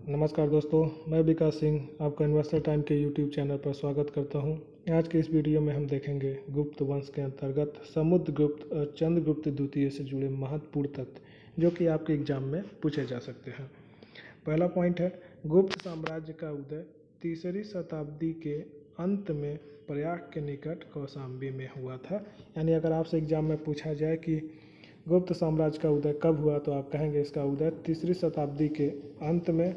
नमस्कार दोस्तों, मैं विकास सिंह आपका इन्वेस्टर टाइम के यूट्यूब चैनल पर स्वागत करता हूं। आज के इस वीडियो में हम देखेंगे गुप्त वंश के अंतर्गत समुद्रगुप्त और चंद्रगुप्त द्वितीय से जुड़े महत्वपूर्ण तथ्य जो कि आपके एग्जाम में पूछे जा सकते हैं। पहला पॉइंट है, गुप्त साम्राज्य का उदय तीसरी शताब्दी के अंत में प्रयाग के निकट कौशाम्बी में हुआ था। यानी अगर आपसे एग्जाम में पूछा जाए कि गुप्त साम्राज्य का उदय कब हुआ, तो आप कहेंगे इसका उदय तीसरी शताब्दी के अंत में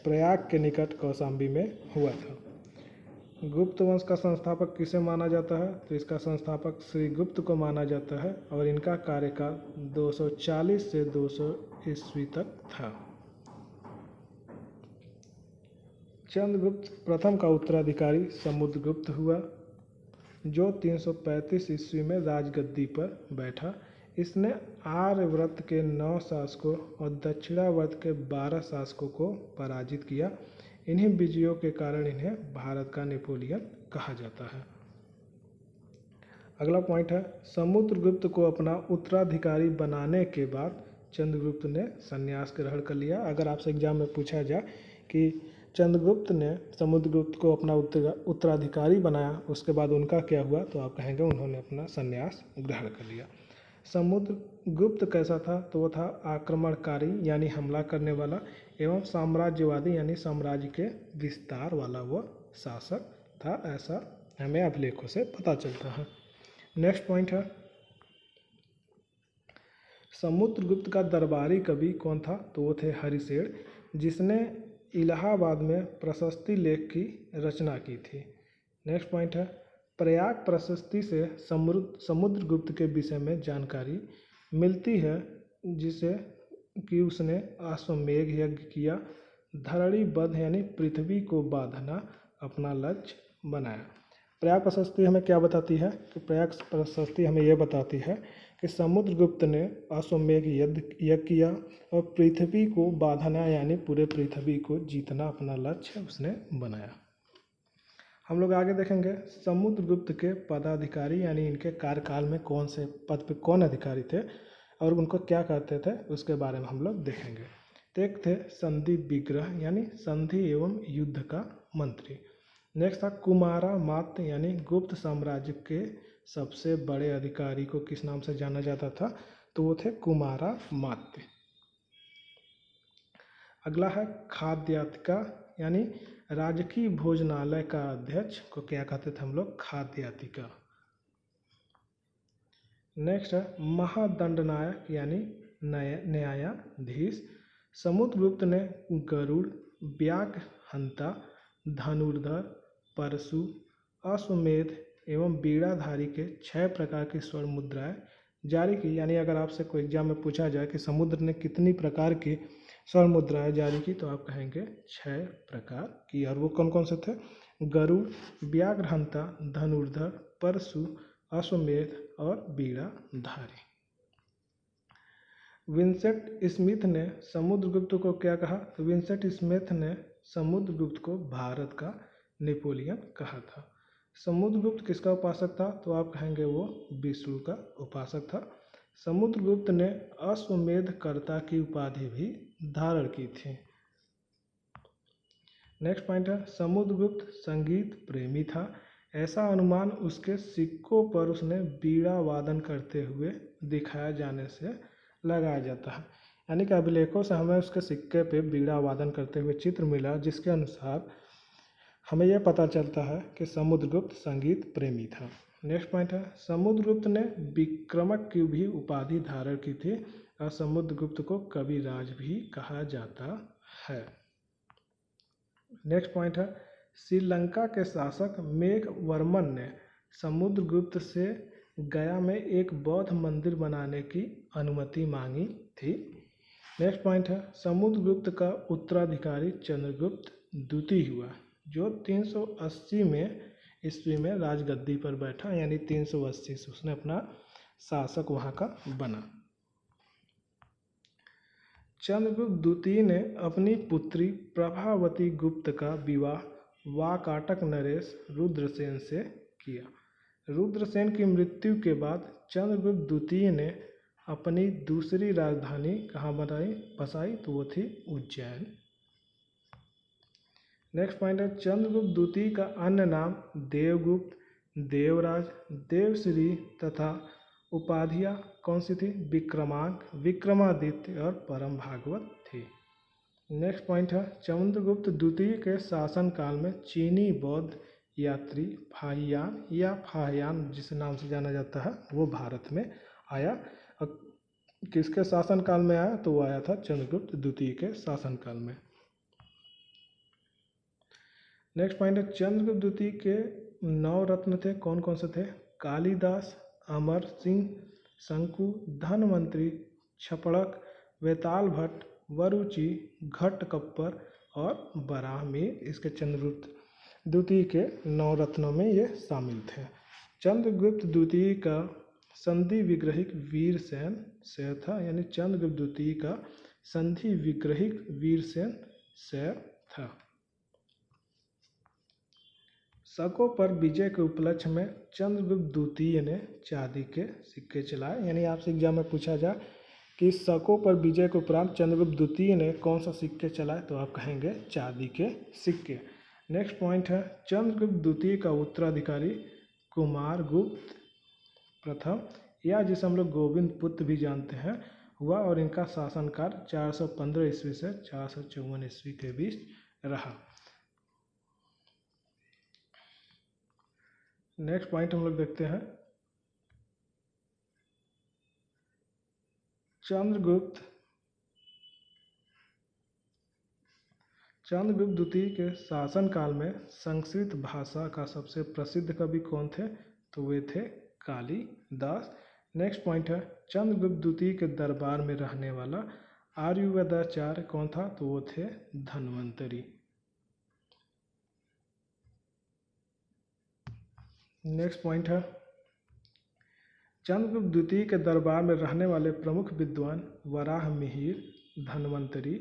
प्रयाग के निकट कौशाम्बी में हुआ था। गुप्त वंश का संस्थापक किसे माना जाता है, तो इसका संस्थापक श्री गुप्त को माना जाता है और इनका कार्यकाल 240 से 200 ईस्वी तक था। चंद्रगुप्त प्रथम का उत्तराधिकारी समुद्रगुप्त हुआ, जो 335 ईस्वी में राजगद्दी पर बैठा। इसने आर्यव्रत के 9 शासकों और दक्षिणावर्त के 12 शासकों को पराजित किया। इन्हीं विजयों के कारण इन्हें भारत का नेपोलियन कहा जाता है। अगला पॉइंट है, समुद्रगुप्त को अपना उत्तराधिकारी बनाने के बाद चंद्रगुप्त ने संन्यास ग्रहण कर लिया। अगर आपसे एग्जाम में पूछा जाए कि चंद्रगुप्त ने समुद्रगुप्त को अपना उत्तराधिकारी बनाया, उसके बाद उनका क्या हुआ, तो आप कहेंगे उन्होंने अपना संन्यास ग्रहण कर लिया। समुद्रगुप्त कैसा था, तो वो था आक्रमणकारी यानी हमला करने वाला एवं साम्राज्यवादी यानी साम्राज्य के विस्तार वाला वो शासक था, ऐसा हमें अभिलेखों से पता चलता है। नेक्स्ट पॉइंट है, समुद्रगुप्त का दरबारी कवि कौन था, तो वो थे हरिसेन, जिसने इलाहाबाद में प्रशस्ति लेख की रचना की थी। नेक्स्ट पॉइंट है, प्रयाग प्रशस्ति से समुद्रगुप्त के विषय में जानकारी मिलती है, जिसे कि उसने अश्वमेध यज्ञ किया, धरणीबद्ध यानी पृथ्वी को बांधना अपना लक्ष्य बनाया। प्रयाग प्रशस्ति हमें क्या बताती है, कि प्रयाग प्रशस्ति हमें यह बताती है कि समुद्रगुप्त ने अश्वमेध यज्ञ किया और पृथ्वी को बांधना यानी पूरे पृथ्वी को जीतना अपना लक्ष्य उसने बनाया। हम लोग आगे देखेंगे समुद्रगुप्त के पदाधिकारी यानी इनके कार्यकाल में कौन से पद पे कौन अधिकारी थे और उनको क्या कहते थे, उसके बारे में हम लोग देखेंगे। तो एक थे संधि विग्रह यानी संधि एवं युद्ध का मंत्री। नेक्स्ट था कुमारा मात्य यानी गुप्त साम्राज्य के सबसे बड़े अधिकारी को किस नाम से जाना जाता था, तो वो थे कुमारा मात्य। अगला है खाद्यातिका यानी राजकीय भोजनालय का अध्यक्ष को क्या कहते थे हम लोग, खाद्यातिका। नेक्स्ट है महादंडनायक यानी न्यायाधीश। समुद्रगुप्त ने गरुड़, व्याघ्र हंता, धनुर्धर, परशु, अश्वमेध एवं बीड़ाधारी के 6 प्रकार की स्वर्ण मुद्राएं जारी की। यानी अगर आपसे कोई एग्जाम में पूछा जाए कि समुद्र ने कितनी प्रकार की स्वर्ण मुद्राएं जारी की, तो आप कहेंगे 6 प्रकार की। और वो कौन कौन से थे, गरुड़, व्याघ्रहंता, धनुर्धर, परशु, अश्वमेध और बीड़ाधारी। विंसेंट स्मिथ ने समुद्रगुप्त को क्या कहा, तो विंसेंट स्मिथ ने समुद्रगुप्त को भारत का नेपोलियन कहा था। समुद्रगुप्त किसका उपासक था, तो आप कहेंगे वो विष्णु का उपासक था। समुद्रगुप्त ने अश्वमेध कर्ता की उपाधि भी धारण की थी। नेक्स्ट पॉइंट है, समुद्रगुप्त संगीत प्रेमी था। ऐसा अनुमान उसके सिक्कों पर उसने बीड़ा वादन करते हुए दिखाया जाने से लगाया जाता है। यानी कि अभिलेखों से हमें उसके सिक्के पे बीड़ा वादन करते हुए चित्र मिला, जिसके अनुसार हमें यह पता चलता है कि समुद्रगुप्त संगीत प्रेमी था। नेक्स्ट पॉइंट है, समुद्रगुप्त ने विक्रमक की भी उपाधि धारण की थी और समुद्रगुप्त को कविराज भी कहा जाता है। नेक्स्ट पॉइंट है, श्रीलंका के शासक मेघवर्मन ने समुद्रगुप्त से गया में एक बौद्ध मंदिर बनाने की अनुमति मांगी थी। नेक्स्ट पॉइंट है, समुद्रगुप्त का उत्तराधिकारी चंद्रगुप्त द्वितीय हुआ, जो 380 में ईस्वी में राजगद्दी पर बैठा। यानी 380 से उसने अपना शासक वहाँ का बना। चंद्रगुप्त द्वितीय ने अपनी पुत्री प्रभावती गुप्त का विवाह वाकाटक नरेश रुद्रसेन से किया। रुद्रसेन की मृत्यु के बाद चंद्रगुप्त द्वितीय ने अपनी दूसरी राजधानी कहाँ बसाई, तो वो थी उज्जैन। नेक्स्ट पॉइंट है चंद्रगुप्त द्वितीय का अन्य नाम देवगुप्त, देवराज, देवश्री तथा उपाधियाँ कौन सी थी? विक्रमांक, विक्रमादित्य और परम भागवत थी। नेक्स्ट पॉइंट है चंद्रगुप्त द्वितीय के शासनकाल में चीनी बौद्ध यात्री फाहियान या फाहियान जिस नाम से जाना जाता है वो भारत में आया। किसके शासनकाल में आया? तो वो आया था चंद्रगुप्त द्वितीय के शासनकाल में। नेक्स्ट पॉइंट है चंद्रगुप्त द्वितीय के 9 रत्न थे, कौन कौन से थे? कालिदास, अमर सिंह, शंकु, धनवंतरी, छपड़क, वेताल भट्ट, वरुचि, घटकप्पर और बराहमीर इसके चंद्रगुप्त द्वितीय के 9 रत्नों में ये शामिल थे। चंद्रगुप्त द्वितीय का संधि विग्रहिक वीरसेन से था, यानी चंद्रगुप्त द्वितीय का संधि विग्रहिक वीरसेन से था। शकों पर विजय के उपलक्ष्य में चंद्रगुप्त द्वितीय ने चांदी के सिक्के चलाए, यानी आपसे एग्जाम में पूछा जाए कि शकों पर विजय के उपरांत चंद्रगुप्त द्वितीय ने कौन सा सिक्के चलाए, तो आप कहेंगे चांदी के सिक्के। नेक्स्ट पॉइंट है चंद्रगुप्त द्वितीय का उत्तराधिकारी कुमारगुप्त प्रथम या जिसे हम लोग गोविंद पुत्र भी जानते हैं हुआ और इनका शासनकाल 415 ईस्वी से 454 ईस्वी के बीच रहा। नेक्स्ट पॉइंट हम लोग देखते हैं चंद्रगुप्त द्वितीय के शासनकाल में संस्कृत भाषा का सबसे प्रसिद्ध कवि कौन थे? तो वे थे कालिदास। नेक्स्ट पॉइंट है चंद्रगुप्त द्वितीय के दरबार में रहने वाला आर्यवेदाचार्य कौन था? तो वो थे धन्वंतरी। नेक्स्ट पॉइंट है चंद्रगुप्त द्वितीय के दरबार में रहने वाले प्रमुख विद्वान वराहमिहिर, धन्वंतरी,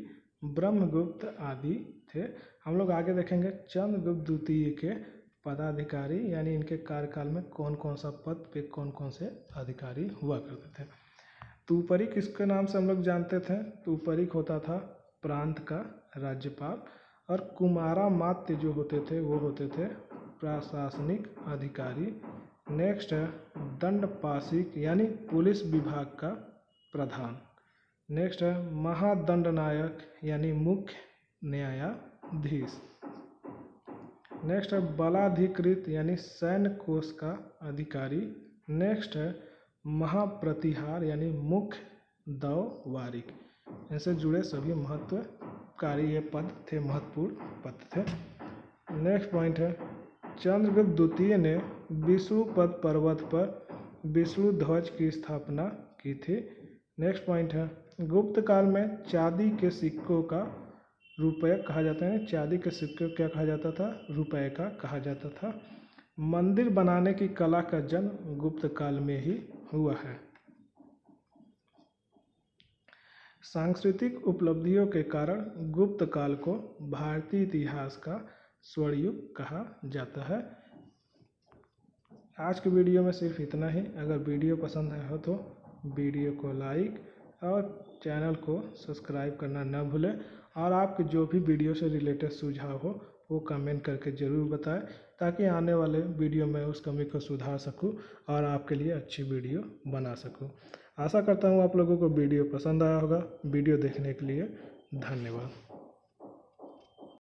ब्रह्मगुप्त आदि थे। हम लोग आगे देखेंगे चंद्रगुप्त द्वितीय के पदाधिकारी, यानी इनके कार्यकाल में कौन कौन सा पद पे कौन कौन से अधिकारी हुआ करते थे। तुपरिक किसके नाम से हम लोग जानते थे? तुपरिक होता था प्रांत का राज्यपाल और कुमारामात्य जो होते थे वो होते थे प्रशासनिक अधिकारी। नेक्स्ट है दंडपाशिक यानी पुलिस विभाग का प्रधान। नेक्स्ट है महादंडनायक यानी मुख्य न्यायाधीश। नेक्स्ट है बलाधिकृत यानी सैन्य कोष का अधिकारी। नेक्स्ट है महाप्रतिहार यानी मुख्य दौवारिक। इनसे जुड़े सभी महत्वकारी ये पद थे, महत्वपूर्ण पद थे। नेक्स्ट पॉइंट है चंद्रगुप्त द्वितीय ने विष्णुपद पर्वत पर विष्णु ध्वज की स्थापना की थी। नेक्स्ट पॉइंट है गुप्त काल में चांदी के सिक्कों का रुपये कहा जाता है, चांदी के सिक्के क्या कहा जाता था? रुपये का कहा जाता था। मंदिर बनाने की कला का जन्म गुप्त काल में ही हुआ है। सांस्कृतिक उपलब्धियों के कारण गुप्त काल को भारतीय इतिहास का स्वर्ण युग कहा जाता है। आज के वीडियो में सिर्फ इतना ही। अगर वीडियो पसंद आया हो तो वीडियो को लाइक और चैनल को सब्सक्राइब करना न भूलें और आपके जो भी वीडियो से रिलेटेड सुझाव हो वो कमेंट करके ज़रूर बताएं ताकि आने वाले वीडियो में उस कमी को सुधार सकूं और आपके लिए अच्छी वीडियो बना सकूं। आशा करता हूं आप लोगों को वीडियो पसंद आया होगा। वीडियो देखने के लिए धन्यवाद।